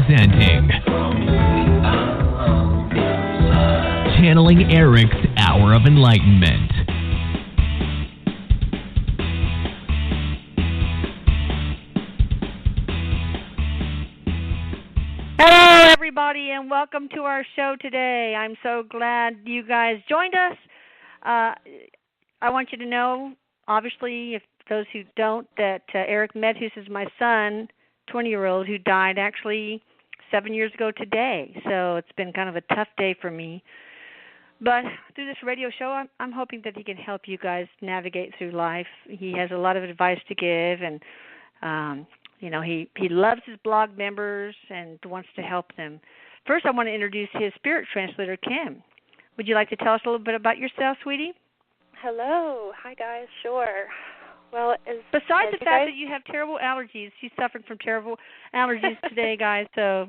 presenting Channeling Erik's Hour of Enlightenment. Hello, everybody, and welcome to our show today. I'm so glad you guys joined us. I want you to know, obviously, if those who don't, that Erik Medhus is my son, 20-year-old, who died actually 7 years ago today. So it's been kind of a tough day for me. But through this radio show, I'm hoping that he can help you guys navigate through life. He has a lot of advice to give, and he loves his blog members and wants to help them. First, I want to introduce his spirit translator, Kim. Would you like to tell us a little bit about yourself, sweetie? Hello. Hi, guys. Sure. Well, besides the fact that you have terrible allergies, she's suffering from terrible allergies today, guys. So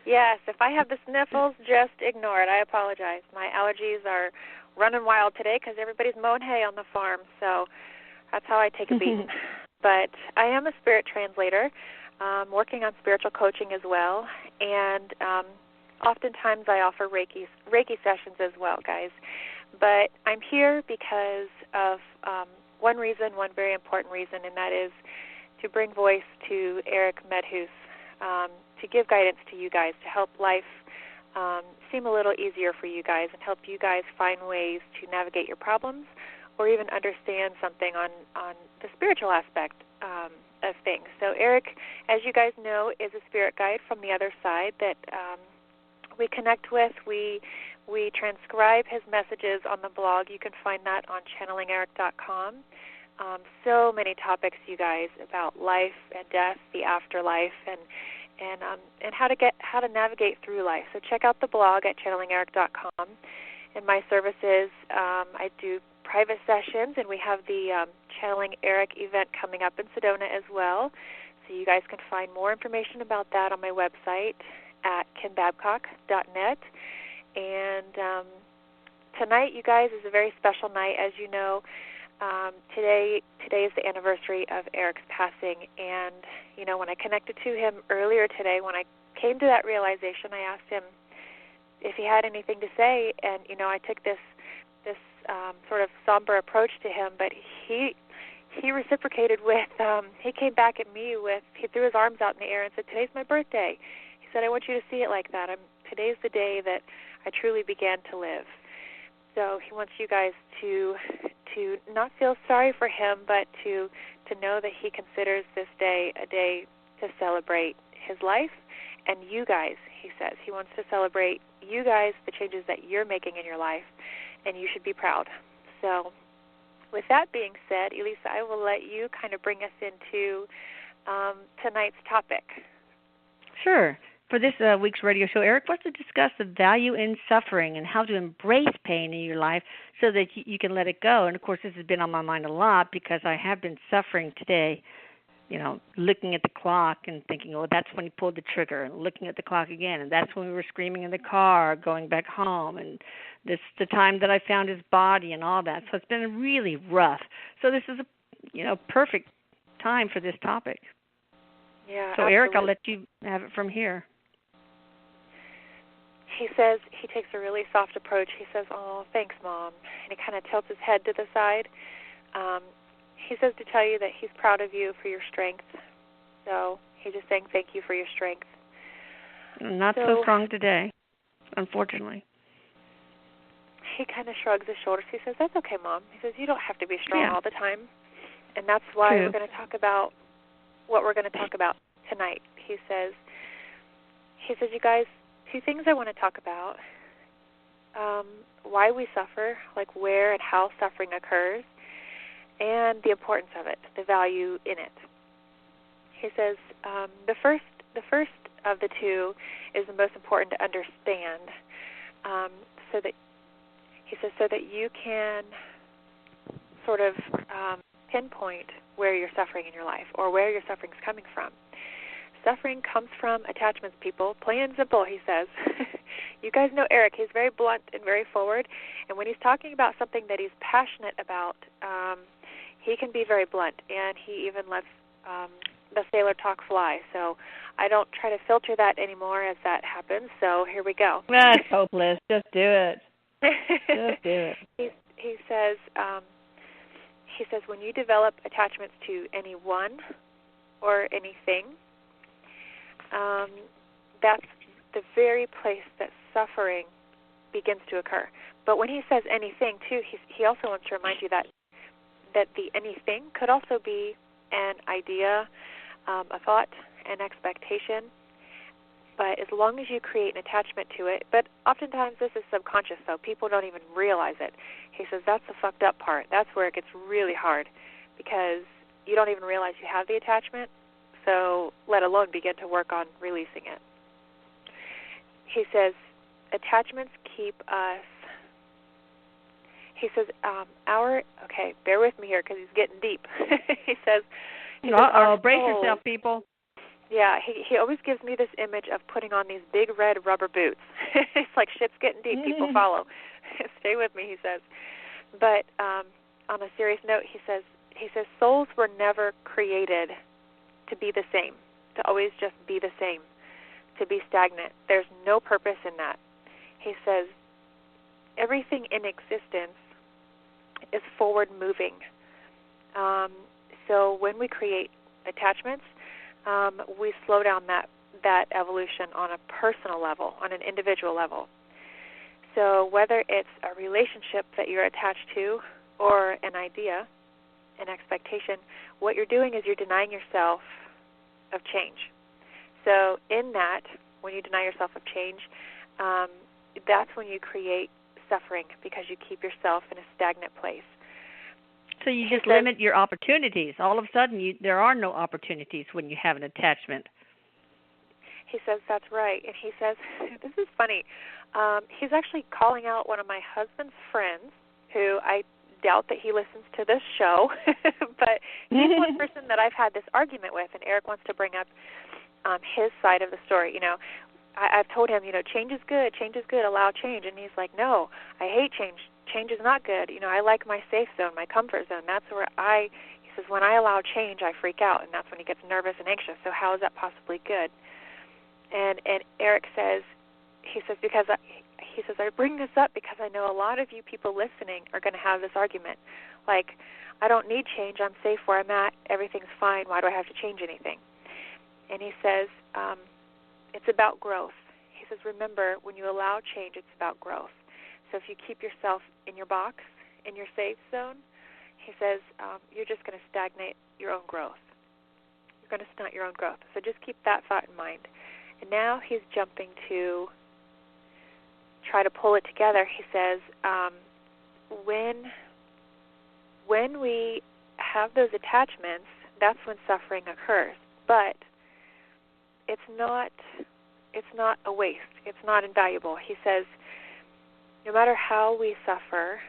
yes, if I have the sniffles, just ignore it. I apologize. My allergies are running wild today because everybody's mowing hay on the farm. So that's how I take a beating. But I am a spirit translator, working on spiritual coaching as well, and oftentimes I offer Reiki sessions as well, guys. But I'm here because of one very important reason, and that is to bring voice to Erik Medhus, to give guidance to you guys, to help life seem a little easier for you guys and help you guys find ways to navigate your problems or even understand something on the spiritual aspect of things. So Erik, as you guys know, is a spirit guide from the other side that we connect with. We transcribe his messages on the blog. You can find that on channelingerik.com. So many topics, you guys, about life and death, the afterlife, and how to navigate through life. So check out the blog at channelingerik.com. In my services, I do private sessions, and we have the Channeling Erik event coming up in Sedona as well. So you guys can find more information about that on my website at kimbabcock.net. And tonight, you guys, is a very special night. As you know, today is the anniversary of Erik's passing. And, when I connected to him earlier today, when I came to that realization, I asked him if he had anything to say. And, I took this sort of somber approach to him, but he reciprocated with, he came back at me with, he threw his arms out in the air and said, "Today's my birthday." He said, "I want you to see it like that. Today's the day that I truly began to live." So he wants you guys to not feel sorry for him, but to know that he considers this day a day to celebrate his life and you guys. He says he wants to celebrate you guys, the changes that you're making in your life, and you should be proud. So with that being said, Elisa, I will let you kind of bring us into tonight's topic. Sure. For this week's radio show, Erik wants to discuss the value in suffering and how to embrace pain in your life so that you can let it go. And, of course, this has been on my mind a lot because I have been suffering today, looking at the clock and thinking, oh, that's when he pulled the trigger, and looking at the clock again, and that's when we were screaming in the car going back home, and this the time that I found his body and all that. So it's been really rough. So this is a perfect time for this topic. Yeah. So, absolutely. Erik, I'll let you have it from here. He says he takes a really soft approach. He says, "Oh, thanks, Mom," and he kind of tilts his head to the side. He says to tell you that he's proud of you for your strength. So he's just saying thank you for your strength. Not so strong today, unfortunately. He kind of shrugs his shoulders. He says, "That's okay, Mom." He says, "You don't have to be strong all the time." And that's why True. we're going to talk about what we're going to talk about tonight. He says, "You guys, two things I want to talk about. Why we suffer, like where and how suffering occurs, and the importance of it, the value in it." He says, the first of the two is the most important to understand, so that you can sort of pinpoint where you're suffering in your life or where your suffering is coming from. Suffering comes from attachments, people. Plain and simple, he says. You guys know Erik. He's very blunt and very forward. And when he's talking about something that he's passionate about, he can be very blunt. And he even lets the sailor talk fly. So I don't try to filter that anymore as that happens. So here we go. That's hopeless. Just do it. Just do it. He says when you develop attachments to anyone or anything, that's the very place that suffering begins to occur. But when he says anything, too, he also wants to remind you that the anything could also be an idea, a thought, an expectation. But as long as you create an attachment to it, but oftentimes this is subconscious, so people don't even realize it. He says that's the fucked up part. That's where it gets really hard, because you don't even realize you have the attachment, so let alone begin to work on releasing it. He says attachments keep us, he says okay, bear with me here because he's getting deep. he says brace yourself, people. Yeah, he always gives me this image of putting on these big red rubber boots. It's like shit's getting deep, people follow. Stay with me, he says. But on a serious note, he says souls were never created to be the same, to always just be the same, to be stagnant. There's no purpose in that. He says everything in existence is forward moving. So when we create attachments, we slow down that evolution on a personal level, on an individual level. So whether it's a relationship that you're attached to or an idea, an expectation, what you're doing is you're denying yourself of change. So in that, when you deny yourself of change, that's when you create suffering, because you keep yourself in a stagnant place. So you just limit your opportunities. All of a sudden, there are no opportunities when you have an attachment. He says that's right. And he says, this is funny, he's actually calling out one of my husband's friends, who I doubt that he listens to this show, but he's one person that I've had this argument with, and Erik wants to bring up his side of the story. I've told him, change is good, allow change. And he's like, no, I hate change. Change is not good. I like my safe zone, my comfort zone. That's where he says, when I allow change, I freak out, and that's when he gets nervous and anxious. So how is that possibly good? And Erik says, he says, I bring this up because I know a lot of you people listening are going to have this argument. Like, I don't need change. I'm safe where I'm at. Everything's fine. Why do I have to change anything? And he says, it's about growth. He says, remember, when you allow change, it's about growth. So if you keep yourself in your box, in your safe zone, he says, you're just going to stagnate your own growth. You're going to stunt your own growth. So just keep that thought in mind. And now he's jumping to try to pull it together. He says, when we have those attachments, that's when suffering occurs. But it's not a waste. It's not invaluable. He says, no matter how we suffer,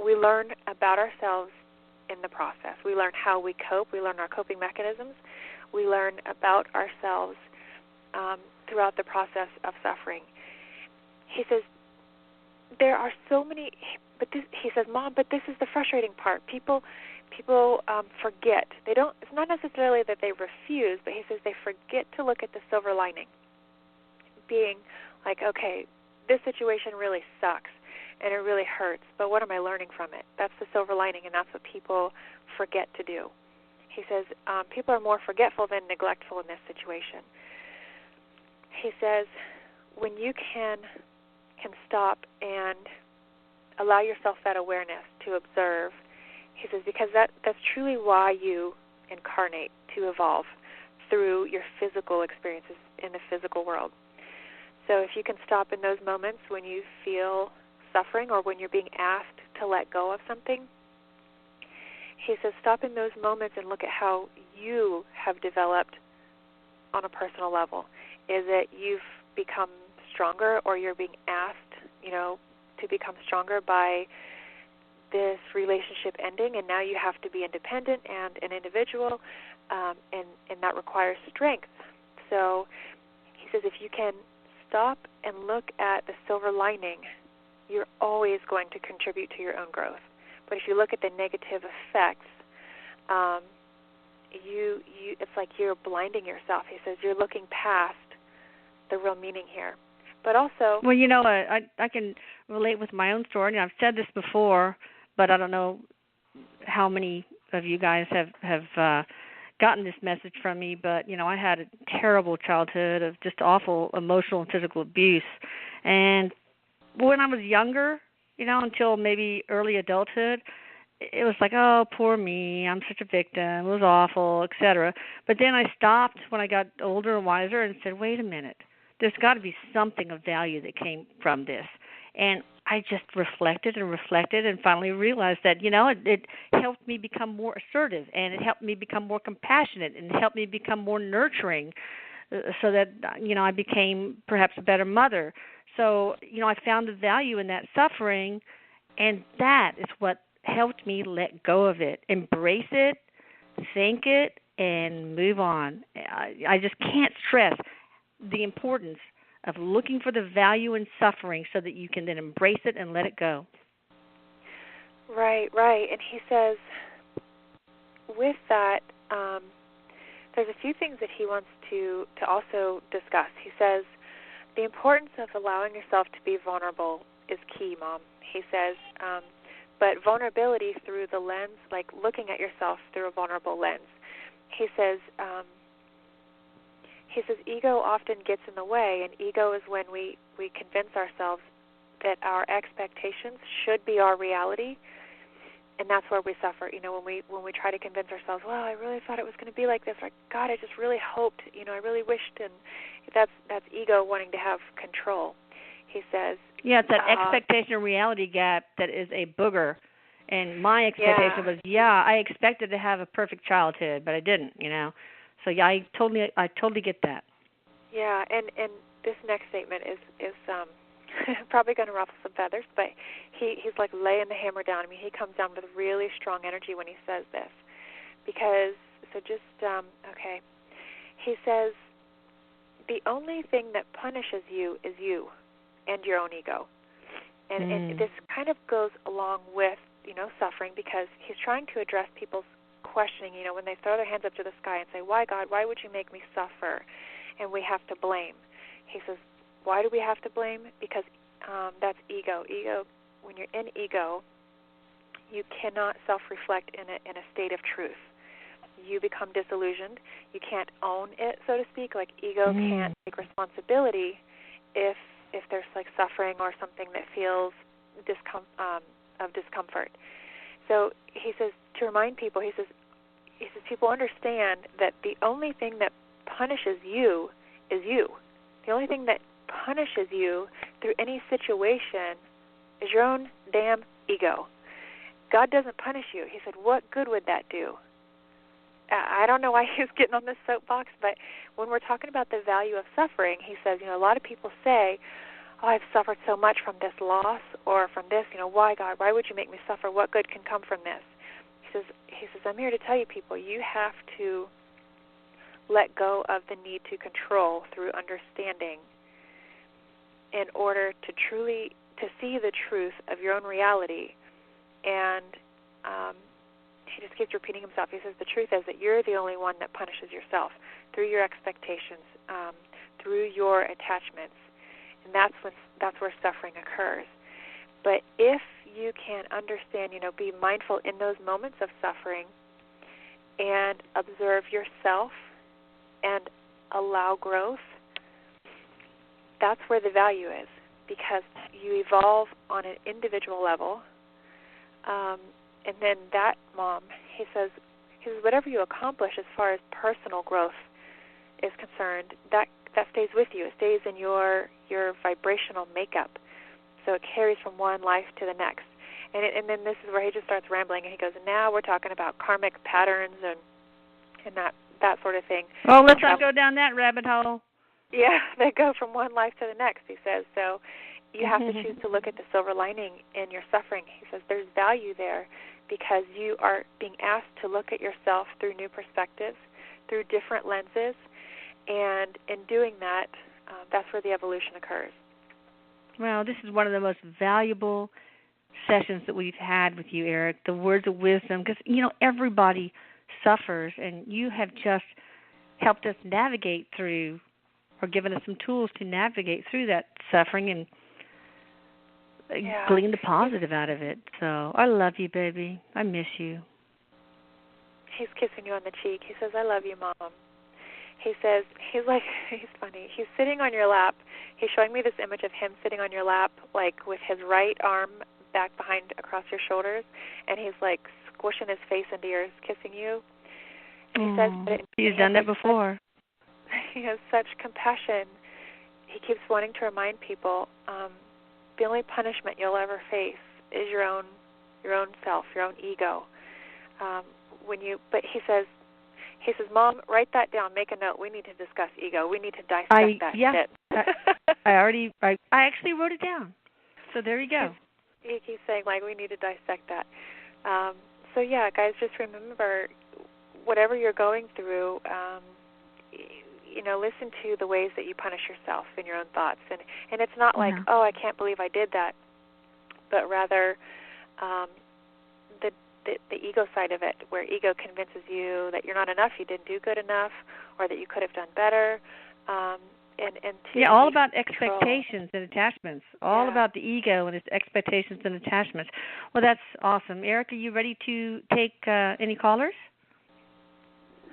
we learn about ourselves in the process. We learn how we cope. We learn our coping mechanisms. We learn about ourselves throughout the process of suffering. He says, there are so many, he says, Mom, but this is the frustrating part. People forget. They don't. It's not necessarily that they refuse, but he says they forget to look at the silver lining, being like, okay, this situation really sucks and it really hurts, but what am I learning from it? That's the silver lining, and that's what people forget to do. He says people are more forgetful than neglectful in this situation. He says when you can stop and allow yourself that awareness to observe, he says, because that's truly why you incarnate, to evolve through your physical experiences in the physical world. So if you can stop in those moments when you feel suffering or when you're being asked to let go of something, he says stop in those moments and look at how you have developed on a personal level. Is it you've become stronger, or you're being asked, to become stronger by this relationship ending, and now you have to be independent and an individual, and that requires strength. So he says if you can stop and look at the silver lining, you're always going to contribute to your own growth. But if you look at the negative effects, it's like you're blinding yourself. He says you're looking past the real meaning here. But also, well, I can relate with my own story. I've said this before, but I don't know how many of you guys have gotten this message from me. But I had a terrible childhood of just awful emotional and physical abuse, and when I was younger, until maybe early adulthood, it was like, oh, poor me, I'm such a victim, it was awful, etc. But then I stopped when I got older and wiser and said, wait a minute, there's got to be something of value that came from this. And I just reflected and finally realized that, it helped me become more assertive, and it helped me become more compassionate, and it helped me become more nurturing, so that, I became perhaps a better mother. So, I found the value in that suffering, and that is what helped me let go of it, embrace it, think it, and move on. I just can't stress the importance of looking for the value in suffering so that you can then embrace it and let it go. Right. And he says, with that, there's a few things that he wants to also discuss. He says, the importance of allowing yourself to be vulnerable is key, Mom. He says, but vulnerability through the lens, like looking at yourself through a vulnerable lens. He says ego often gets in the way, and ego is when we convince ourselves that our expectations should be our reality, and that's where we suffer. When we try to convince ourselves, well, I really thought it was going to be like this, or God, I just really hoped, I really wished, and that's ego wanting to have control. He says, yeah, it's that expectation and reality gap that is a booger. And my expectation was, I expected to have a perfect childhood, but I didn't, So I totally get that. Yeah, and this next statement is probably going to ruffle some feathers, but he's like laying the hammer down. I mean, he comes down with really strong energy when he says this, because okay. He says, the only thing that punishes you is you and your own ego. And this kind of goes along with, suffering, because he's trying to address people's questioning, when they throw their hands up to the sky and say, why, God, why would you make me suffer? And we have to blame. He says, why do we have to blame? Because that's ego. Ego, when you're in ego, you cannot self-reflect in a state of truth. You become disillusioned. You can't own it, so to speak. Like ego can't take responsibility if there's like suffering or something that feels of discomfort. So he says, to remind people, he says people understand that the only thing that punishes you is you. The only thing that punishes you through any situation is your own damn ego. God doesn't punish you. He said, what good would that do? I don't know why he was getting on this soapbox, but when we're talking about the value of suffering, he says, a lot of people say, oh, I've suffered so much from this loss or from this, why, God, why would you make me suffer? What good can come from this? He says, I'm here to tell you people, you have to let go of the need to control through understanding in order to truly to see the truth of your own reality. And he just keeps repeating himself. He says the truth is that you're the only one that punishes yourself through your expectations, through your attachments, and that's where suffering occurs. But if you can understand, be mindful in those moments of suffering and observe yourself and allow growth, that's where the value is, because you evolve on an individual level. And then that, Mom, he says, whatever you accomplish as far as personal growth is concerned, that stays with you. It stays in your vibrational makeup. So it carries from one life to the next. And then this is where he just starts rambling, and he goes, now we're talking about karmic patterns and that sort of thing. Oh, let's not go down that rabbit hole. Yeah, they go from one life to the next, he says. So you have to choose to look at the silver lining in your suffering. He says there's value there because you are being asked to look at yourself through new perspectives, through different lenses, and in doing that, that's where the evolution occurs. Well, this is one of the most valuable sessions that we've had with you, Erik, the words of wisdom, because, everybody suffers, and you have just helped us navigate through, or given us some tools to navigate through that suffering and glean the positive out of it. So I love you, baby. I miss you. He's kissing you on the cheek. He says, I love you, Mom. He says, he's funny. He's sitting on your lap. He's showing me this image of him sitting on your lap, like with his right arm back behind across your shoulders, and he's like squishing his face into yours, kissing you. And he says, he's done that before. He has such compassion. He keeps wanting to remind people, the only punishment you'll ever face is your own self, your own ego. But he says, Mom, write that down. Make a note. We need to discuss ego. We need to dissect that shit. I actually wrote it down. So there you go. He keeps saying, like, we need to dissect that. So yeah, guys, just remember, whatever you're going through, listen to the ways that you punish yourself in your own thoughts, and it's not like, oh, I can't believe I did that, but rather the ego side of it, where ego convinces you that you're not enough, you didn't do good enough, or that you could have done better. All about expectations and attachments. All about the ego and its expectations and attachments. Well, that's awesome. Erik, are you ready to take any callers?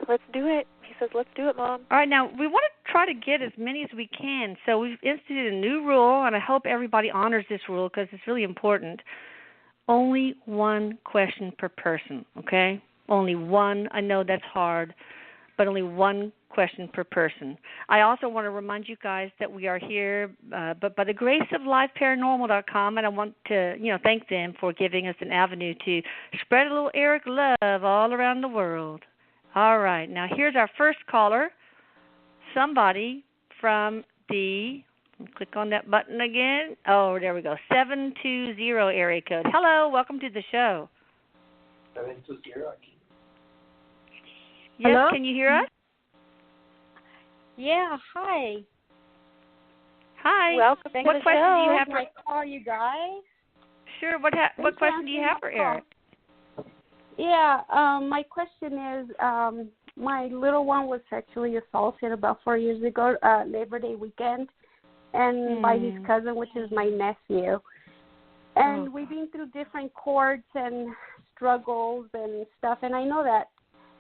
Let's do it. He says, let's do it, Mom. All right, now we want to try to get as many as we can. So we've instituted a new rule, and I hope everybody honors this rule because it's really important. Only one question per person, okay? Only one. I know that's hard, but only one question per person. I also want to remind you guys that we are here, but by the grace of liveparanormal.com, and I want to, thank them for giving us an avenue to spread a little Erik love all around the world. All right, now here's our first caller, somebody from the, click on that button again. Oh, there we go, 720 area code. Hello, welcome to the show. 720. Yes, hello? Can you hear us? Yeah, hi. Hi. Welcome. What question do you have for? I call you guys. Sure. What question do you have for Erik? Yeah, my question is, my little one was sexually assaulted about 4 years ago, Labor Day weekend, and by his cousin, which is my nephew. And we've been through different courts and struggles and stuff, and I know that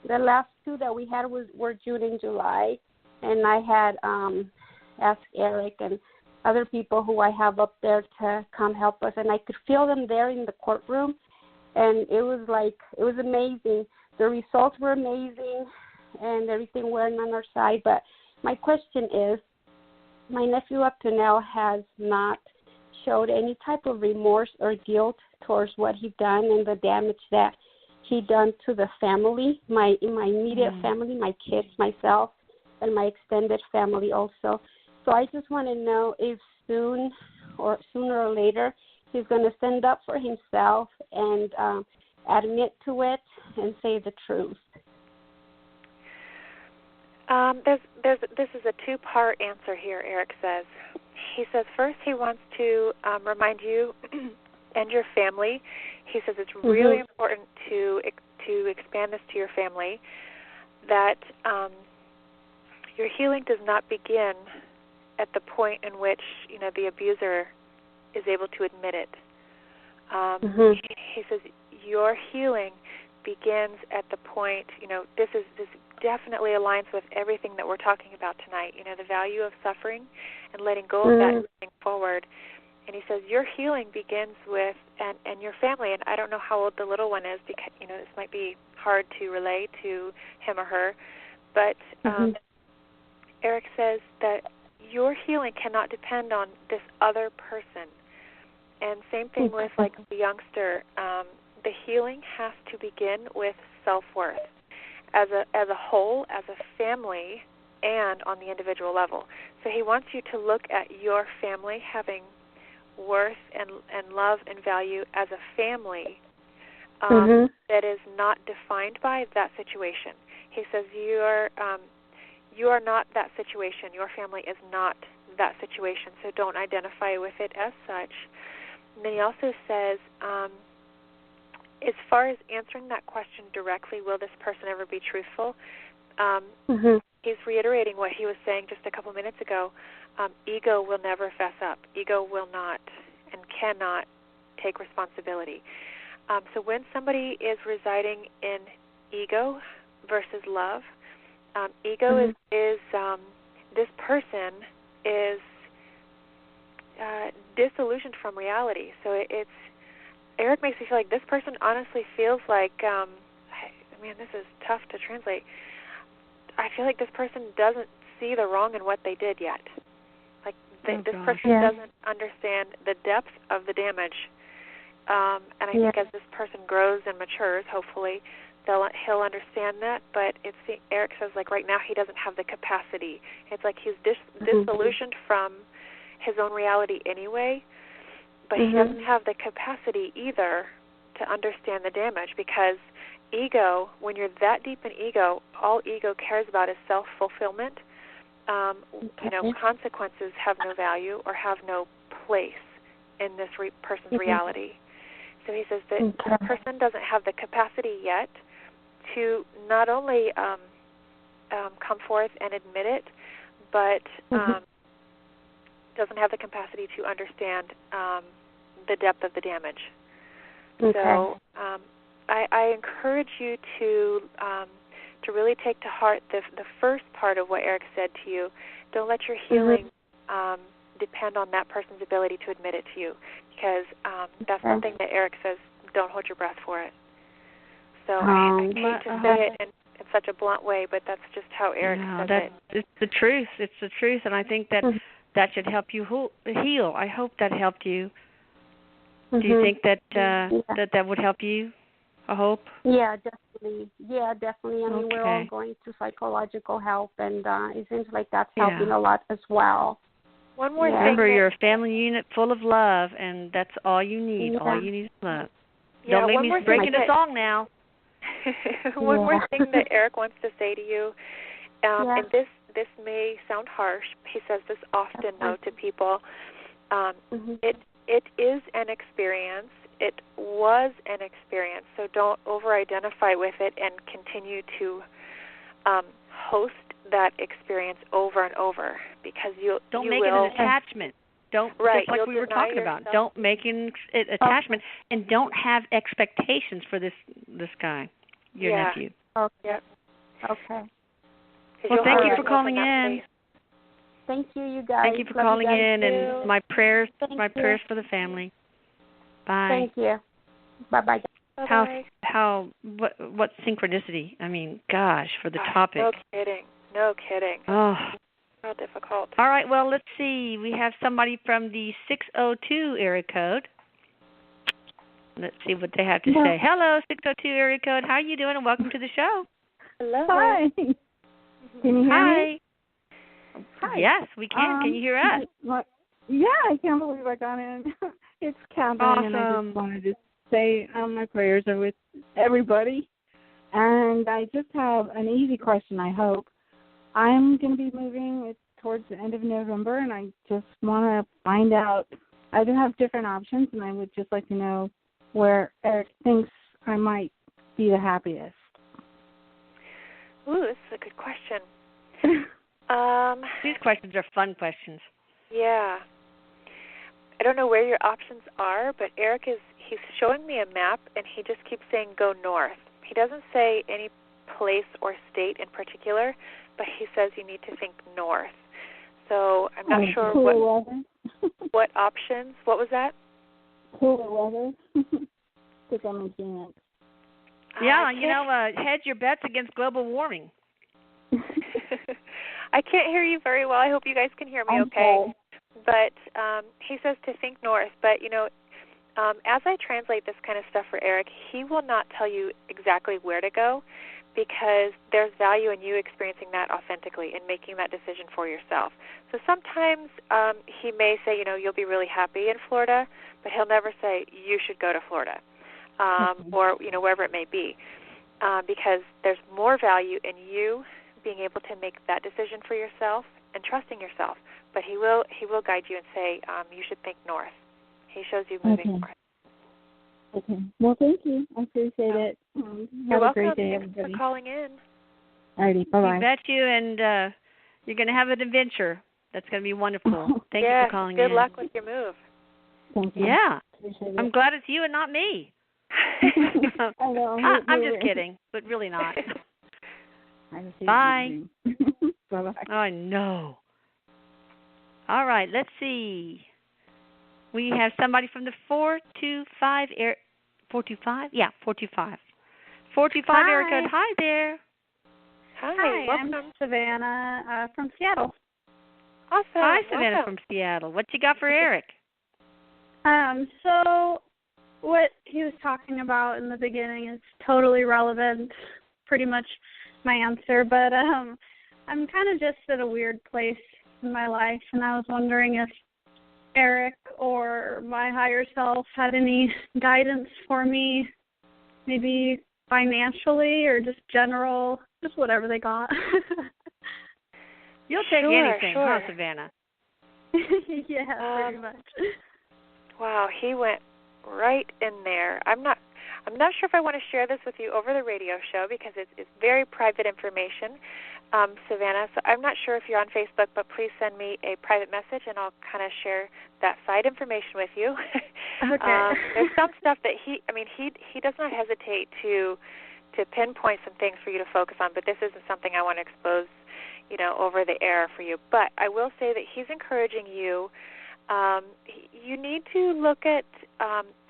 the last two that we had were June and July, and I had asked Erik and other people who I have up there to come help us, and I could feel them there in the courtroom, and it was amazing. The results were amazing, and everything went on our side. But my question is, my nephew up to now has not showed any type of remorse or guilt towards what he done and the damage that he done to the family, my immediate family, my kids, myself, and my extended family also. So I just want to know if sooner or later he's going to stand up for himself and admit to it and say the truth. This is a two-part answer here, Erik says. He says first he wants to remind you and your family. He says it's really important to expand this to your family, that your healing does not begin at the point in which the abuser is able to admit it. He says your healing begins at the point. This definitely aligns with everything that we're talking about tonight. The value of suffering and letting go of that and moving forward. And he says your healing begins with and your family. And I don't know how old the little one is because this might be hard to relay to him or her. But Erik says that your healing cannot depend on this other person. And same thing with the youngster. The healing has to begin with self-worth as a whole, as a family, and on the individual level. So he wants you to look at your family having worth and love and value as a family that is not defined by that situation. He says you are not that situation. Your family is not that situation, so don't identify with it as such. And then he also says as far as answering that question directly, will this person ever be truthful? He's reiterating what he was saying just a couple minutes ago. Ego will never fess up. Ego will not and cannot take responsibility. So when somebody is residing in ego versus love, ego is this person is disillusioned from reality. So it's Erik makes me feel like this person honestly feels like, man, this is tough to translate. I feel like this person doesn't see the wrong in what they did yet. Like this person doesn't understand the depth of the damage. And I think as this person grows and matures, hopefully, he'll understand that. But Erik says, like, right now he doesn't have the capacity. It's like he's disillusioned from his own reality anyway, but he doesn't have the capacity either to understand the damage, because ego, when you're that deep in ego, all ego cares about is self-fulfillment. Consequences have no value or have no place in this person's reality. So he says that the person doesn't have the capacity yet to not only come forth and admit it, but doesn't have the capacity to understand the depth of the damage. So I encourage you to really take to heart the first part of what Erik said to you. Don't let your healing depend on that person's ability to admit it to you, because that's one thing that Erik says, don't hold your breath for it. So I hate to say it in such a blunt way, but that's just how Erik says it. It's the truth. It's the truth, and I think that should help you heal. I hope that helped you. Do you think that that would help you? I hope. Yeah, definitely. I mean, we're all going through psychological help, and it seems like that's helping a lot as well. One more thing. Remember, you're a family unit full of love, and that's all you need. Yeah. All you need is love. Don't make me break into song now. One more thing that Erik wants to say to you, and this may sound harsh. He says this often, though, to people. It is an experience. It was an experience, so don't over-identify with it and continue to host that experience over and over, because don't make it an attachment. Don't, just like we were talking about. Don't make it attachment, and don't have expectations for this guy, your nephew. Okay. Well, thank you for calling in. Thank you, you guys. Thank you for calling in, and my prayers for the family. Bye. Thank you. Bye-bye. What synchronicity? I mean, gosh, for the topic. No kidding. Oh. How difficult. All right, well, let's see. We have somebody from the 602 area code. Let's see what they have to say. Hello, 602 area code. How are you doing, and welcome to the show. Hello. Hi. Can you hear me? Hi. Yes, we can. Can you hear us? Yeah, I can't believe I got in. It's Catherine, and I just wanted to say my prayers are with everybody. And I just have an easy question, I hope. I'm going to be moving towards the end of November, and I just want to find out. I do have different options, and I would just like to know where Erik thinks I might be the happiest. Ooh, this is a good question. These questions are fun questions. Yeah. I don't know where your options are, but Erik he's showing me a map, and he just keeps saying go north. He doesn't say any place or state in particular, but he says you need to think north. So I'm not sure what options. What was that? Cooler weather. Because I'm in Phoenix. Yeah, hedge your bets against global warming. I can't hear you very well. I hope you guys can hear me okay. But he says to think north. But, as I translate this kind of stuff for Erik, he will not tell you exactly where to go, because there's value in you experiencing that authentically and making that decision for yourself. So sometimes he may say, you'll be really happy in Florida, but he'll never say you should go to Florida or, wherever it may be, because there's more value in you being able to make that decision for yourself and trusting yourself. But he will guide you and say you should think north. He shows you moving north. Okay. Well, thank you. I appreciate it. You're Have a welcome. great day, Thanks everybody. for calling in. Alrighty. Bye-bye. You bet you, and you're going to have an adventure. That's going to be wonderful. Thank you for calling in. Good luck with your move. Thank you. Yeah. Appreciate it. I'm glad it's you and not me. I know. I'm just kidding, but really not. Bye. Bye-bye. I know. All right, let's see. We have somebody from the 425 425? Yeah, 425. 425 Hi. area code. Hi there. Hi, I'm welcome. Savannah from Seattle. Awesome. Hi, Savannah welcome. from Seattle. What you got for Erik? So what he was talking about in the beginning is totally relevant, pretty much my answer, but I'm kind of just at a weird place in my life, and I was wondering if Erik or my higher self had any guidance for me, maybe financially or just general, just whatever they got. You'll take anything, sure. huh, Savannah? Yeah, pretty much. Wow, he went right in there. I'm not sure if I want to share this with you over the radio show because it's very private information, Savannah. So I'm not sure if you're on Facebook, but please send me a private message and I'll kind of share that side information with you. Okay. There's some stuff that he does not hesitate to pinpoint some things for you to focus on, but this isn't something I want to expose, over the air for you. But I will say that he's encouraging you. You need to look at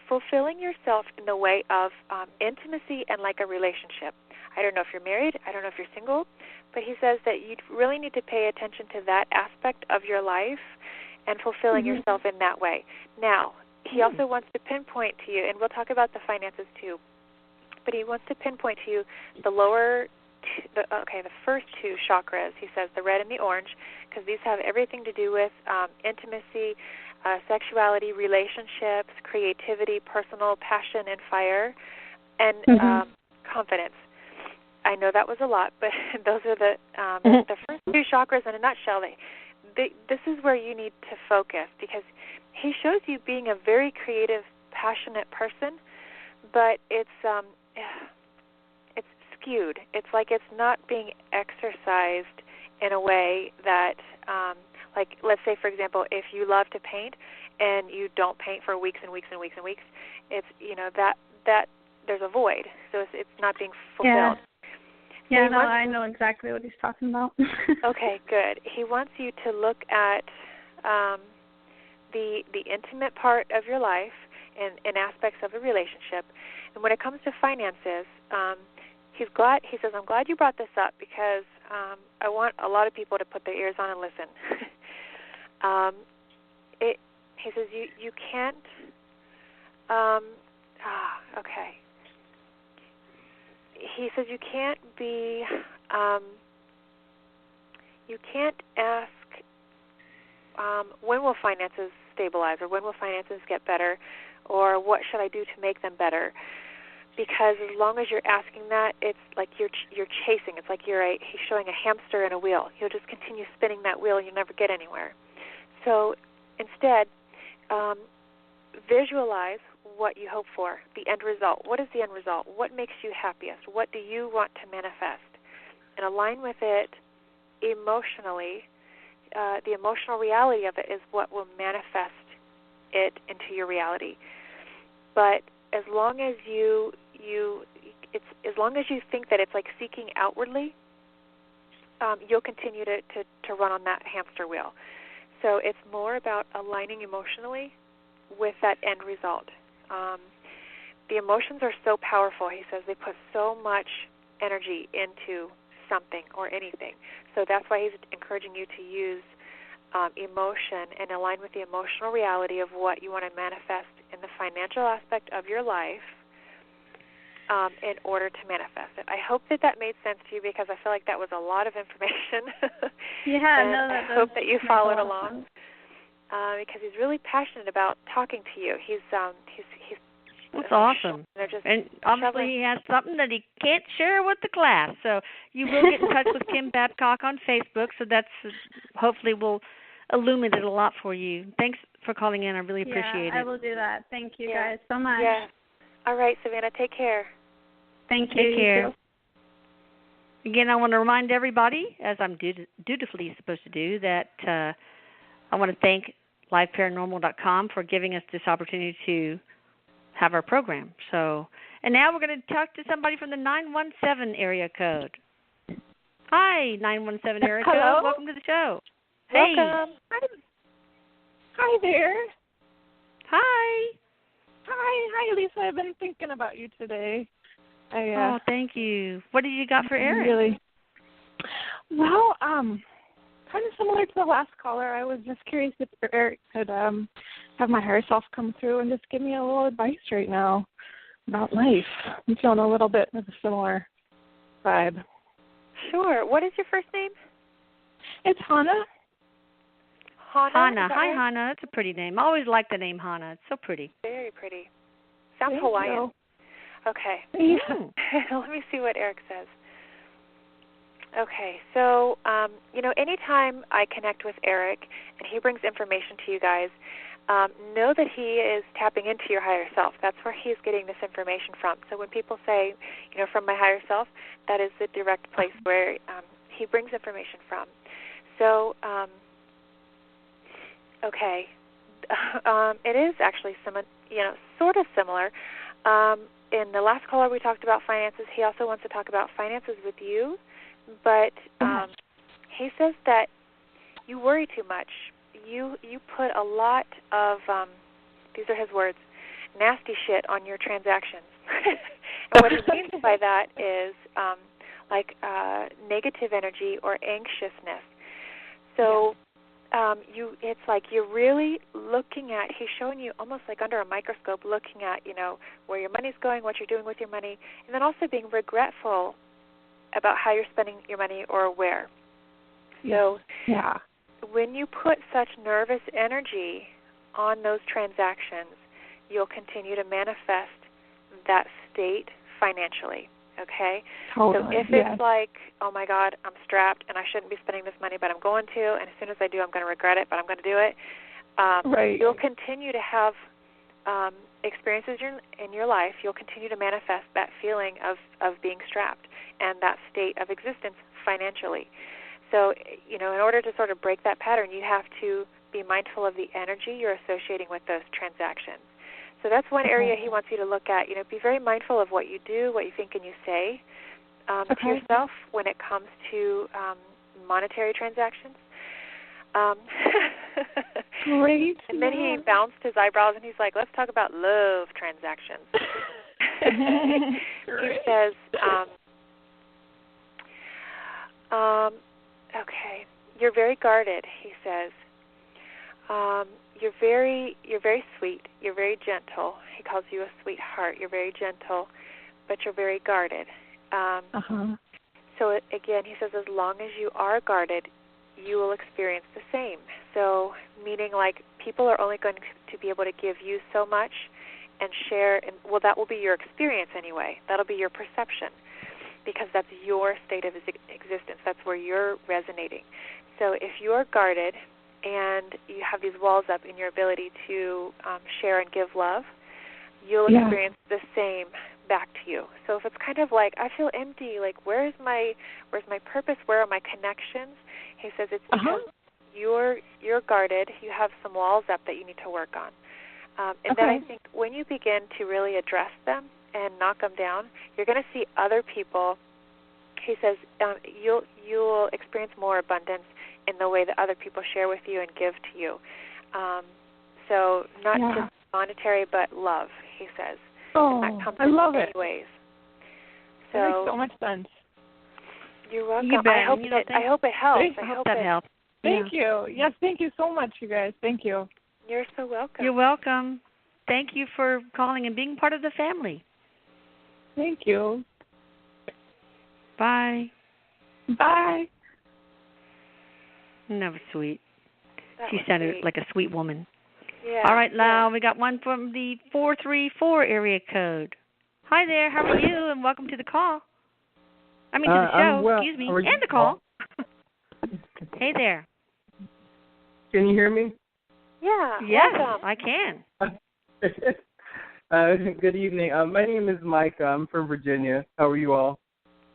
fulfilling yourself in the way of intimacy and like a relationship. I don't know if you're married, I don't know if you're single, but he says that you really need to pay attention to that aspect of your life and fulfilling yourself in that way. Now, he also wants to pinpoint to you, and we'll talk about the finances too, but he wants to pinpoint to you the first two chakras, he says, the red and the orange, because these have everything to do with intimacy, sexuality, relationships, creativity, personal passion and fire, and confidence. I know that was a lot, but those are the first two chakras in a nutshell. This is where you need to focus because he shows you being a very creative, passionate person, but it's skewed. It's like it's not being exercised in a way that, like, let's say, for example, if you love to paint and you don't paint for weeks and weeks and weeks and weeks, it's, that there's a void. So it's not being fulfilled. Yeah, I know exactly what he's talking about. Okay, good. He wants you to look at the intimate part of your life and aspects of a relationship. And when it comes to finances, he says, I'm glad you brought this up because I want a lot of people to put their ears on and listen. He says you can't. Okay. He says you can't be. You can't ask when will finances stabilize or when will finances get better or what should I do to make them better. Because as long as you're asking that, it's like you're chasing. It's like he's showing a hamster in a wheel. You'll just continue spinning that wheel and you'll never get anywhere. So instead, visualize what you hope for, the end result. What is the end result? What makes you happiest? What do you want to manifest? And align with it emotionally. The emotional reality of it is what will manifest it into your reality. But as long as you think that it's like seeking outwardly, you'll continue to run on that hamster wheel. So it's more about aligning emotionally with that end result. The emotions are so powerful, he says. They put so much energy into something or anything. So that's why he's encouraging you to use emotion and align with the emotional reality of what you want to manifest in the financial aspect of your life in order to manifest it. I hope that made sense to you because I feel like that was a lot of information. Yeah, and no, that I hope that you followed along because he's really passionate about talking to you. He's That's awesome. Just and obviously he has something that he can't share with the class. So you will get in touch with Kim Babcock on Facebook. So that's hopefully will illuminate a lot for you. Thanks for calling in. I really appreciate it. I will do that. Thank you guys so much. Yeah. All right, Savannah, take care. Thank you. Take care. Again, I want to remind everybody, as I'm dutifully supposed to do, that I want to thank liveparanormal.com for giving us this opportunity to have our program. And now we're going to talk to somebody from the 917 area code. Hi, 917 area code. Welcome to the show. Hey. Welcome. Hi there. Hi. Hi, Lisa. I've been thinking about you today. Thank you. What do you got for Erik? Really? Well, kind of similar to the last caller. I was just curious if Erik could have my higher self come through and just give me a little advice right now about life. I'm feeling a little bit of a similar vibe. Sure. What is your first name? It's Hannah. Hannah. Hi, Hannah. That's a pretty name. I always liked the name Hannah. It's so pretty. Very pretty. Sounds Thank Hawaiian. you. Okay. Yeah. Let me see what Erik says. Okay, so, anytime I connect with Erik and he brings information to you guys, know that he is tapping into your higher self. That's where he's getting this information from. So when people say, from my higher self, that is the direct place where he brings information from. So, okay, it is actually sort of similar. In the last caller we talked about finances. He also wants to talk about finances with you, but he says that you worry too much. You put a lot of, these are his words, nasty shit on your transactions. And what he means by that is negative energy or anxiousness. So it's like you're really looking at, he's showing you almost like under a microscope, looking at, where your money's going, what you're doing with your money, and then also being regretful about how you're spending your money or where. So when you put such nervous energy on those transactions, you'll continue to manifest that state financially. Okay? Totally. So if it's like, oh my God, I'm strapped and I shouldn't be spending this money, but I'm going to, and as soon as I do, I'm going to regret it, but I'm going to do it, you'll continue to have experiences in your life. You'll continue to manifest that feeling of being strapped and that state of existence financially. So, in order to sort of break that pattern, you have to be mindful of the energy you're associating with those transactions. So that's one area he wants you to look at. Be very mindful of what you do, what you think and you say to yourself when it comes to monetary transactions. Great. And then he bounced his eyebrows and he's like, let's talk about love transactions. He says, okay, you're very guarded, he says. You're very sweet. You're very gentle. He calls you a sweetheart. You're very gentle, but you're very guarded. So again, he says, as long as you are guarded, you will experience the same. So meaning like people are only going to be able to give you so much and share, and that will be your experience anyway. That'll be your perception because that's your state of existence. That's where you're resonating. So if you're guarded and you have these walls up in your ability to share and give love, you'll experience the same back to you. So if it's kind of like, I feel empty, like where's my purpose, where are my connections? He says it's because you're guarded, you have some walls up that you need to work on. And then I think when you begin to really address them and knock them down, you're going to see other people. He says you'll experience more abundance in the way that other people share with you and give to you. So not just monetary, but love, he says. Oh, and that comes I love in it. many ways. So that makes so much sense. You're welcome. You bet. I hope it helps. I hope that helps. Thank you. Yes, thank you so much, you guys. Thank you. You're so welcome. You're welcome. Thank you for calling and being part of the family. Thank you. Bye. Bye. That was sweet. She sounded sweet. like a sweet woman. Yeah. All right, now we got one from the 434 area code. Hi there, how are you? And welcome to the call. To the show, well. excuse me, and the call. Hey there. Can you hear me? Yeah. Yes, welcome. I can. Good evening. My name is Mike. I'm from Virginia. How are you all?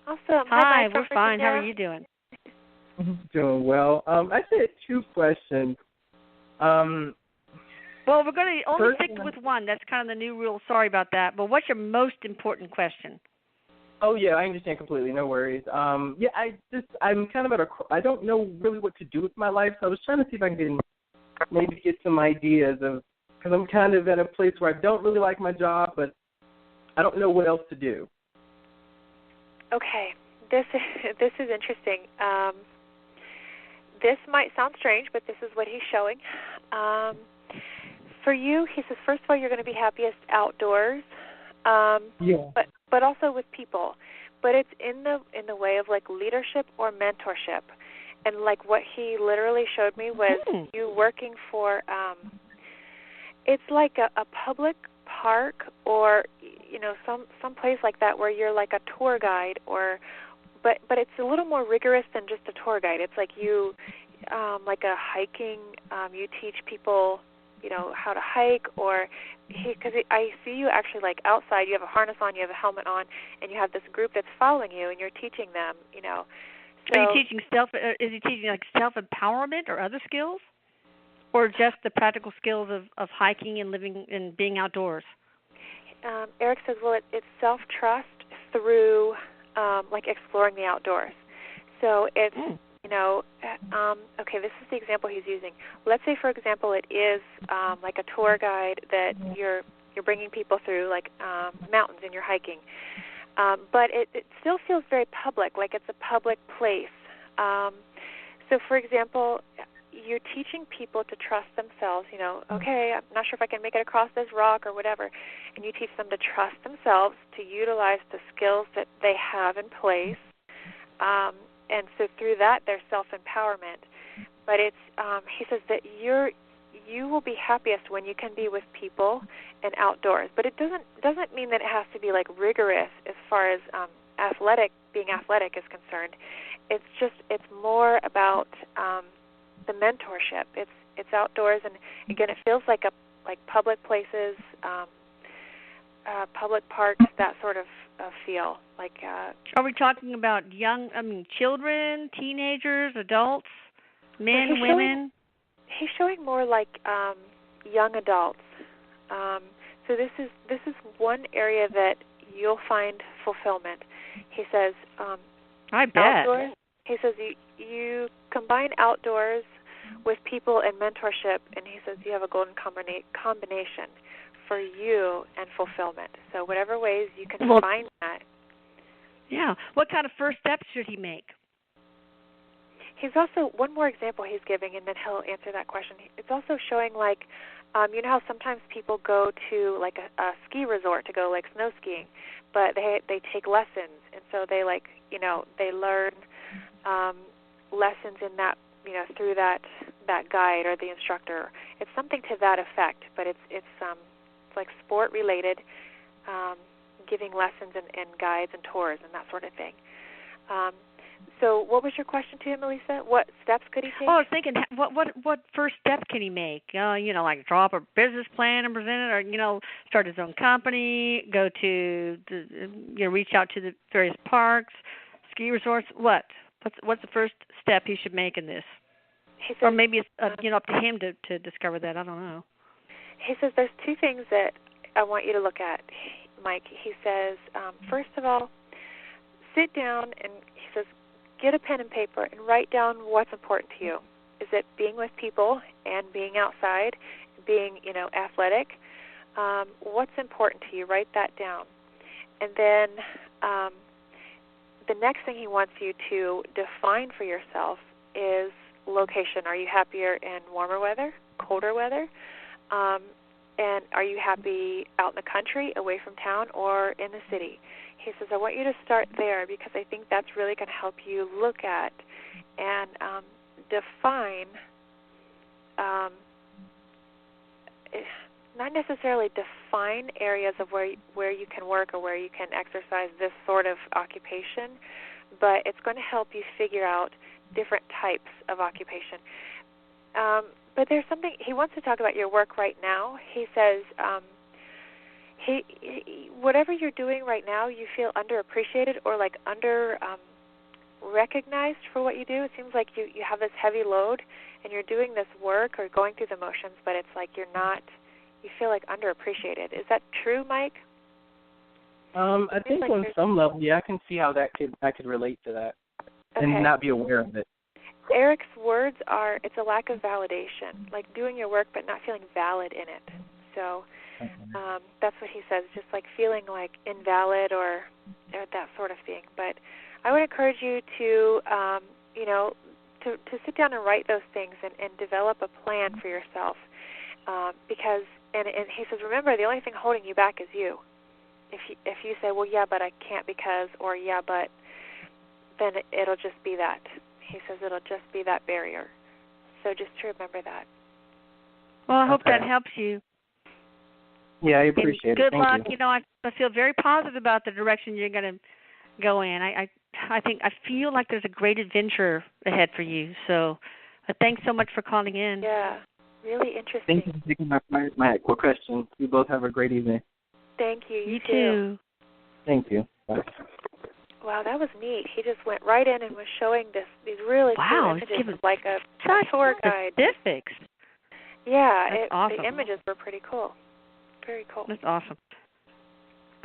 Awesome. Hi, Mike, we're fine. How are you doing? Doing well. I had 2 questions. Well, we're going to only stick one, with one. That's kind of the new rule. Sorry about that. But what's your most important question? Oh yeah, I understand completely. No worries. I'm kind of I don't know really what to do with my life, so I was trying to see if I can maybe get some ideas because I'm kind of at a place where I don't really like my job, but I don't know what else to do. Okay, this is interesting. This might sound strange, but this is what he's showing. For you, he says, first of all, you're going to be happiest outdoors, but also with people. But it's in the way of like leadership or mentorship, and like what he literally showed me was you working for. It's like a public park or some place like that where you're like a tour guide but it's a little more rigorous than just a tour guide. It's like you like a hiking. You teach people how to hike, or because I see you actually like outside. You have a harness on, you have a helmet on, and you have this group that's following you, and you're teaching them. So, are you teaching is he teaching like self-empowerment or other skills, or just the practical skills of hiking and living and being outdoors? Erik says, well, it's self-trust through like exploring the outdoors. So it's okay, this is the example he's using. Let's say, for example, it is like a tour guide that you're bringing people through, like mountains, and you're hiking. But it still feels very public, like it's a public place. So, for example, you're teaching people to trust themselves. Okay, I'm not sure if I can make it across this rock or whatever, and you teach them to trust themselves, to utilize the skills that they have in place. And so through that, there's self-empowerment. But it's he says that you will be happiest when you can be with people and outdoors. But it doesn't mean that it has to be like rigorous as far as being athletic is concerned. It's more about the mentorship. It's outdoors, and again, it feels like public places, public parks, that sort of feel. Like, are we talking about children, teenagers, adults, men, women? He's showing more like young adults. So this is one area that you'll find fulfillment. He says, I bet. Outdoors, he says you combine outdoors with people and mentorship, and he says you have a golden combination for you and fulfillment. So whatever ways you can find that. Yeah. What kind of first steps should he make? He's also, one more example he's giving, and then he'll answer that question. It's also showing like, you know how sometimes people go to like a ski resort to go like snow skiing, but they take lessons, and so they they learn lessons in that, through that guide or the instructor. It's something to that effect, but it's like sport related, giving lessons and guides and tours and that sort of thing. So what was your question to him, Elisa? What steps could he take? Oh, I was thinking, what first step can he make? Like draw up a business plan and present it, or start his own company, go to reach out to the various parks, ski resorts. What's the first step he should make in this? He says, or maybe it's up to him to discover that. I don't know. He says there's two things that I want you to look at, Mike. He says, first of all, sit down and he says, get a pen and paper and write down what's important to you. Is it being with people and being outside, being, athletic? What's important to you? Write that down. And then the next thing he wants you to define for yourself is location. Are you happier in warmer weather, colder weather? And are you happy out in the country, away from town, or in the city? He says, I want you to start there because I think that's really going to help you look at and define, not necessarily define areas of where you can work or where you can exercise this sort of occupation, but it's going to help you figure out different types of occupation. But there's something, he wants to talk about your work right now. He says whatever you're doing right now, you feel underappreciated or like under recognized for what you do. It seems like you have this heavy load and you're doing this work or going through the motions, but it's like you feel like underappreciated. Is that true, Mike? I think like on some level, yeah, I can see how I could relate to that and not be aware of it. Erik's words are, it's a lack of validation, like doing your work but not feeling valid in it. So that's what he says, just like feeling like invalid or that sort of thing. But I would encourage you to, to sit down and write those things and develop a plan for yourself. Because, and he says, remember, the only thing holding you back is you. If you say, well, yeah, but I can't because, or yeah, but, then it'll just be that. He says it'll just be that barrier. So just to remember that. Well, I hope that helps you. Yeah, I appreciate it. Good luck. You. I feel very positive about the direction you're going to go in. I feel like there's a great adventure ahead for you. So thanks so much for calling in. Yeah, really interesting. Thank you for taking my question. You both have a great evening. Thank you. You too. Thank you. Bye. Wow, that was neat. He just went right in and was showing these really cool images, like a tour guide. Specifics. Yeah, awesome. The images were pretty cool. Very cool. That's awesome.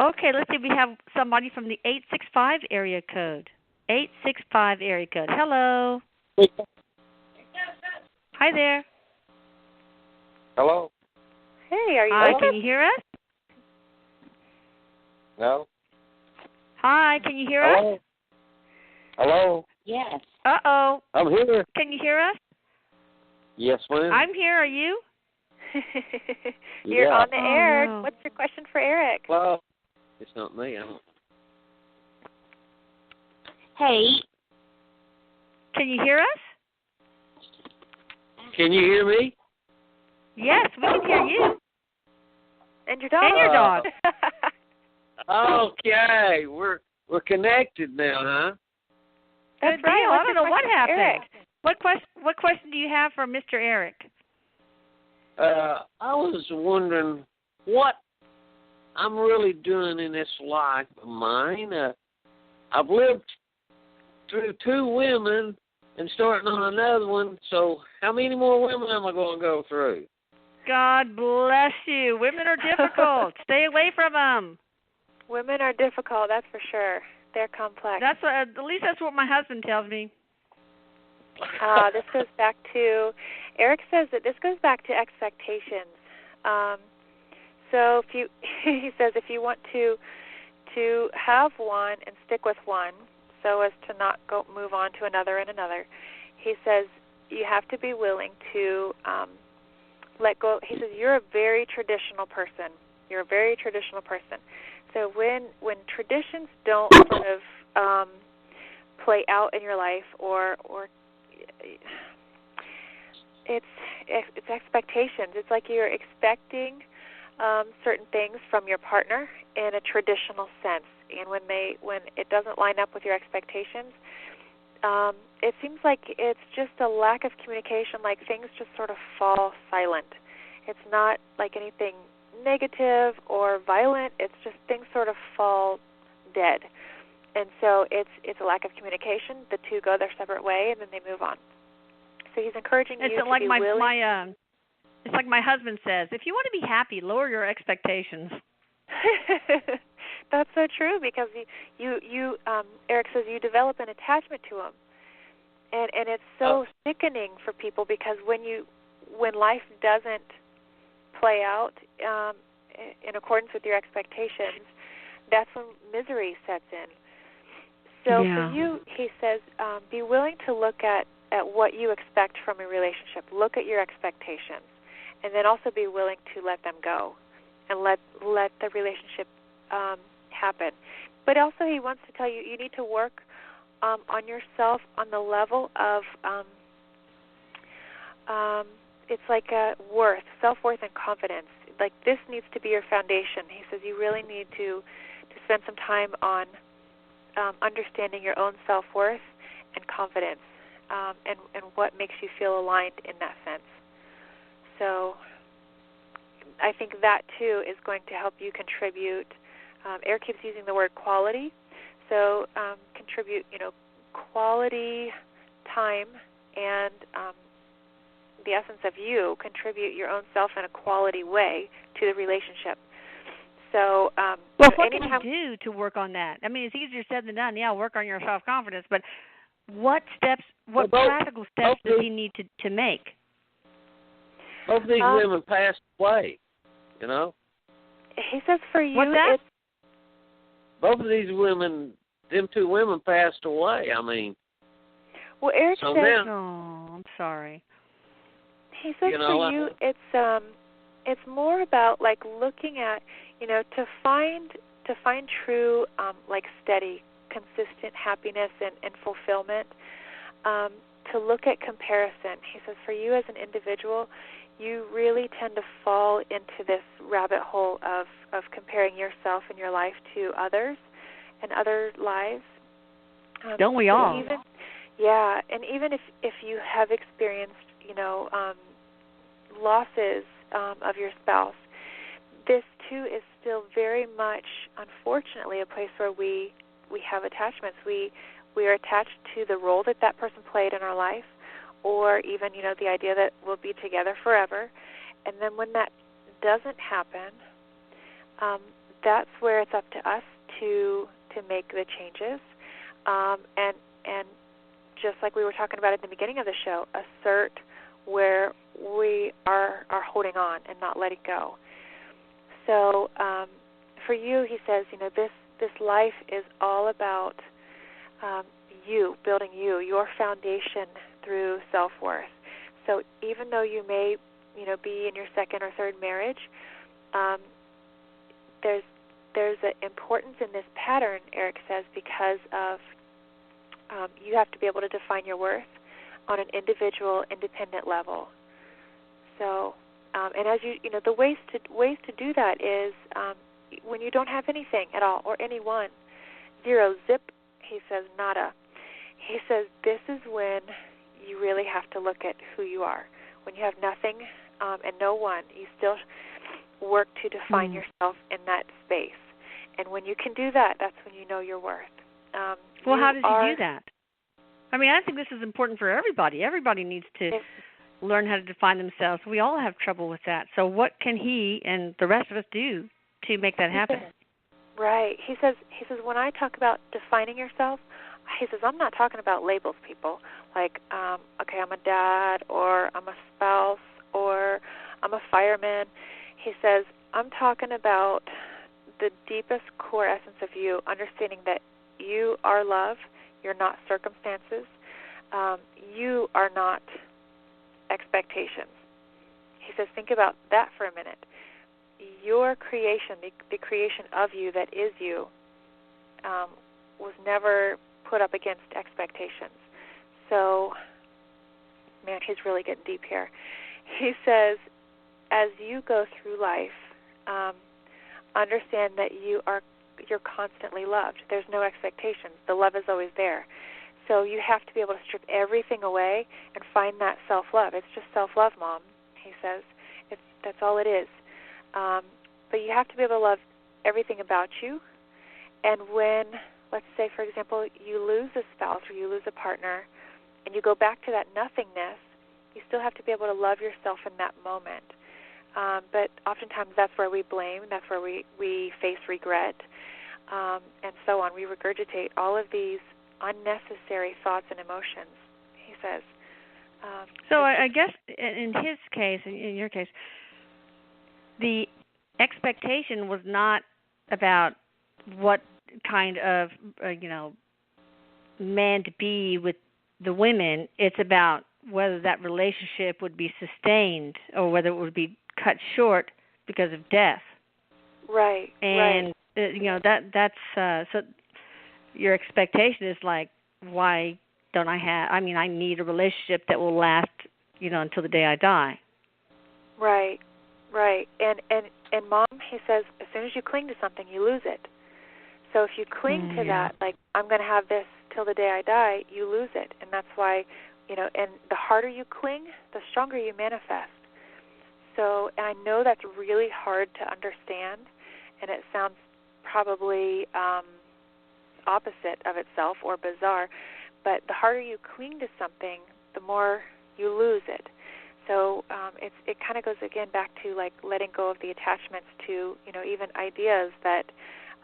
Okay, let's see. We have somebody from the 865 area code. 865 area code. Hello. Hi there. Hello. Hey, are you Hi, on? can you hear us? No. Hi, can you hear Hello? us? Hello? Yes. Uh-oh. I'm here. Can you hear us? Yes, ma'am. I'm here. Are you? You're on the air. No. What's your question for Erik? Well, it's not me. Hey. Can you hear us? Can you hear me? Yes, we can hear you. And your dog. And your dog. Okay, we're connected now, huh? That's Good right. deal. What's I don't your know what question for happened. Erik? What question do you have for Mr. Erik? I was wondering what I'm really doing in this life of mine. I've lived through 2 women and starting on another one, so how many more women am I going to go through? God bless you. Women are difficult. Stay away from them. Women are difficult, that's for sure. They're complex. That's at least that's what my husband tells me. This goes back to, Erik says that this goes back to expectations. So he says if you want to have one and stick with one, so as to not move on to another and another, he says you have to be willing to let go. He says you're a very traditional person. You're a very traditional person. So when traditions don't sort of play out in your life, or it's expectations. It's like you're expecting certain things from your partner in a traditional sense, and when it doesn't line up with your expectations, it seems like it's just a lack of communication. Like things just sort of fall silent. It's not like anything negative or violent. It's just things sort of fall dead. And so it's a lack of communication. The two go their separate way, and then they move on. So he's encouraging you to like be willing. It's like my husband says, if you want to be happy, lower your expectations. That's so true, because you Erik says you develop an attachment to him, and it's so sickening for people, because when life doesn't play out in accordance with your expectations, that's when misery sets in. So for you, he says, be willing to look at what you expect from a relationship. Look at your expectations, and then also be willing to let them go and let the relationship happen. But also he wants to tell you, you need to work on yourself on the level of it's like worth, self-worth and confidence. Like this needs to be your foundation. He says you really need to spend some time on understanding your own self-worth and confidence, and what makes you feel aligned in that sense. So I think that, too, is going to help you contribute. Erik keeps using the word quality. So contribute, quality time and the essence of you, contribute your own self in a quality way to the relationship. So, what can you do to work on that? I mean, it's easier said than done. Yeah, work on your self-confidence, but what practical steps does he need to make? Both of these women passed away, He says for you, what's that? Both of these women, them two women passed away. I mean, well, Erik so says, "Oh, I'm sorry." He says for you, it's more about like looking at, to find true like steady, consistent happiness and fulfillment. To look at comparison. He says for you as an individual, you really tend to fall into this rabbit hole of comparing yourself and your life to others and other lives. Don't we all? Yeah, and even if you have experienced, losses of your spouse, this too is still very much, unfortunately, a place where we have attachments. We are attached to the role that person played in our life, or even, the idea that we'll be together forever. And then when that doesn't happen, that's where it's up to us to make the changes. And just like we were talking about at the beginning of the show, assert where we are holding on and not letting go. So for you, he says, this life is all about you, building your foundation through self-worth. So even though you may, be in your second or third marriage, there's an importance in this pattern, Erik says, because of you have to be able to define your worth on an individual, independent level. So, and as the ways to do that is when you don't have anything at all or anyone, zero, zip. He says nada. He says this is when you really have to look at who you are. When you have nothing and no one, you still work to define yourself in that space. And when you can do that, that's when you know your worth. Well, how does he do that? I mean, I think this is important for everybody. Everybody needs to learn how to define themselves. We all have trouble with that. So what can he and the rest of us do to make that happen? Right. He says when I talk about defining yourself, he says I'm not talking about labels, people. Like, okay, I'm a dad, or I'm a spouse, or I'm a fireman. He says I'm talking about the deepest core essence of you, understanding that you are love. You're not circumstances. You are not expectations. He says, think about that for a minute. Your creation, the creation of you that is you, was never put up against expectations. So, man, he's really getting deep here. He says, as you go through life, understand that you're constantly loved. There's no expectations. The love is always there. So you have to be able to strip everything away and find that self-love. It's just self-love, Mom, he says. That's all it is. But you have to be able to love everything about you. And when, let's say, for example, you lose a spouse or you lose a partner and you go back to that nothingness, you still have to be able to love yourself in that moment. But oftentimes that's where we blame, that's where we face regret, and so on. We regurgitate all of these unnecessary thoughts and emotions, he says. So I guess in his case, in your case, the expectation was not about what kind of, man to be with the women. It's about whether that relationship would be sustained or whether it would be cut short because of death. Right. And that's so your expectation is like, why don't I need a relationship that will last, until the day I die. Right. And Mom, he says, as soon as you cling to something, you lose it. So if you cling to that, like, I'm going to have this till the day I die, you lose it. And that's why, and the harder you cling, the stronger you manifest. So, and I know that's really hard to understand, and it sounds probably opposite of itself or bizarre, but the harder you cling to something, the more you lose it. So it kind of goes again back to like letting go of the attachments to, even ideas that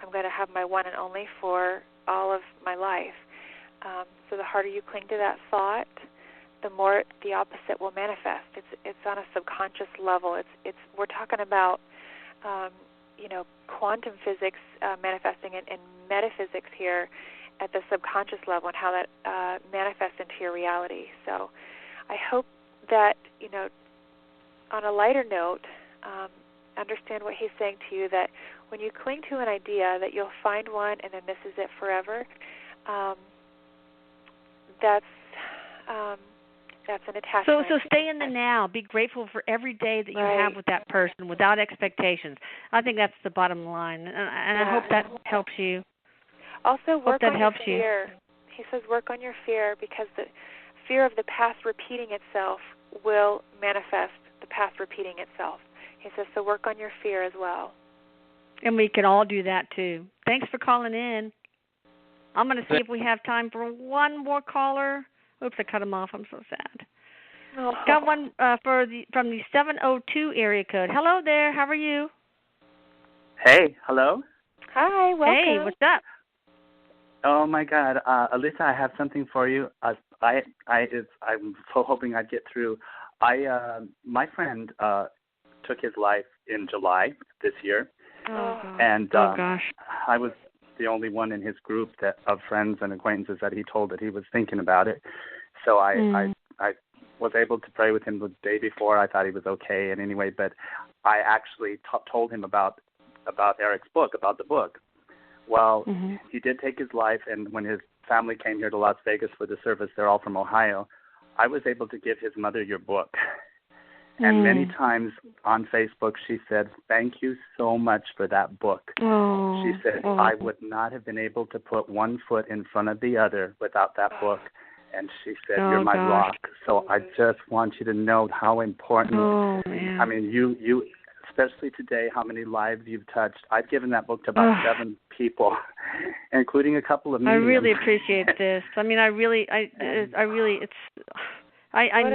I'm going to have my one and only for all of my life. So the harder you cling to that thought, the more the opposite will manifest. It's on a subconscious level. We're talking about quantum physics manifesting in metaphysics here at the subconscious level and how that manifests into your reality. So I hope that, on a lighter note, understand what he's saying to you, that when you cling to an idea that you'll find one and then this is it forever, that's an attachment. So stay in the now. Be grateful for every day that you have with that person without expectations. I think that's the bottom line, and I hope that helps you. Also, work on your fear. He says work on your fear, because the fear of the past repeating itself will manifest the past repeating itself. He says, so work on your fear as well. And we can all do that, too. Thanks for calling in. I'm going to see if we have time for one more caller. Oops, I cut him off. I'm so sad. Oh. Got one from the 702 area code. Hello there. How are you? Hey, hello. Hi, welcome. Hey, what's up? Oh my God, Alyssa, I have something for you. I'm so hoping I'd get through. My friend took his life in July this year, and gosh, I was the only one in his group of friends and acquaintances that he told that he was thinking about it. So I was able to pray with him the day before. I thought he was okay, and anyway, but I actually told him about Erik's book, about the book. Well, he did take his life, and when his family came here to Las Vegas for the service, they're all from Ohio, I was able to give his mother your book. And many times on Facebook she said, thank you so much for that book. She said, I would not have been able to put one foot in front of the other without that book. And she said, you're my rock. So I just want you to know how important, I mean, you especially today, how many lives you've touched. I've given that book to about 7 people, including a couple of mediums. I really appreciate this. I mean, I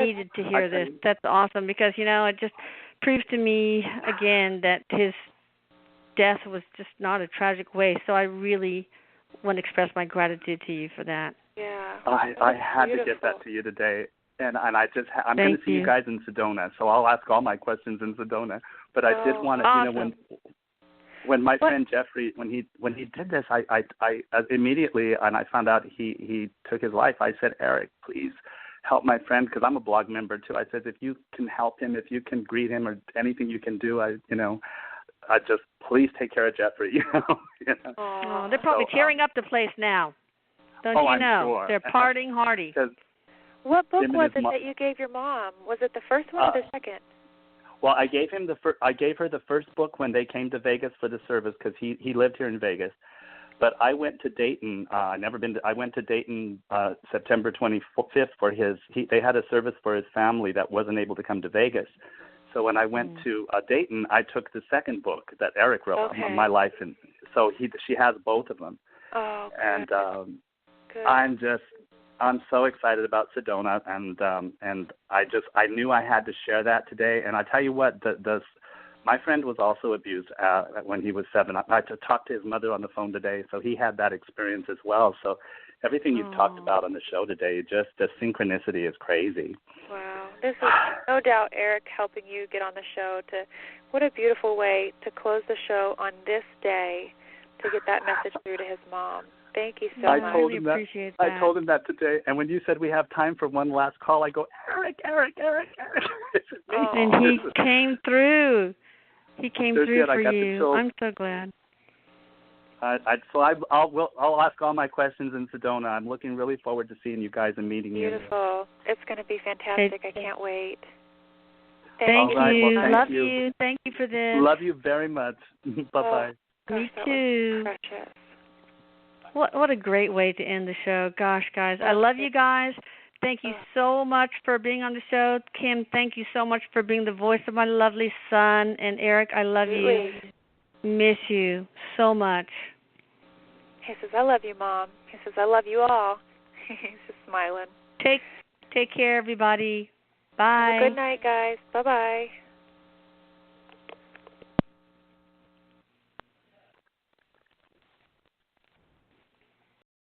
needed to hear this. That's awesome, because, it just proves to me again that his death was just not a tragic way. So I really want to express my gratitude to you for that. Yeah. I had to get that to you today. And I'm going to see you guys in Sedona, so I'll ask all my questions in Sedona. But I did want to, when my friend Jeffrey, when he did this, I immediately, and I found out he took his life, I said, Erik, please help my friend, because I'm a blog member too. I said, if you can help him, if you can greet him, or anything you can do, I just please take care of Jeffrey. They're probably tearing up the place now. Don't you know? I'm sure. They're partying hardy. What book was it that you gave your mom? Was it the first one or the second? Well, I gave her the first book when they came to Vegas for the service, because he lived here in Vegas. But I went to Dayton. I went to Dayton September 25th for they had a service for his family that wasn't able to come to Vegas. So when I went to Dayton, I took the second book that Erik wrote, My Life, and so she has both of them. Oh, good. And good. I'm so excited about Sedona, and I knew I had to share that today. And I tell you what, my friend was also abused when he was 7. I talked to his mother on the phone today, so he had that experience as well. So everything you've talked about on the show today, just the synchronicity is crazy. Wow. This is no doubt Erik helping you get on the show. What a beautiful way to close the show on this day, to get that message through to his mom. Thank you so much. I really appreciate that. I told him that today, and when you said we have time for one last call, I go, Erik. It's me. And he came through. He came through for you. I'm so glad. I'll ask all my questions in Sedona. I'm looking really forward to seeing you guys and meeting you. Beautiful. It's going to be fantastic. I can't wait. Thank you. Well, Love you. Thank you for this. Love you very much. Bye-bye. Me too. Precious. What a great way to end the show. Gosh, guys. I love you guys. thank you so much for being on the show. Kim, thank you so much for being the voice of my lovely son. And Erik, I love you. Miss you so much. He says, I love you, Mom. He says, I love you all. He's just smiling. Take care, everybody. Bye. Good night, guys. Bye-bye.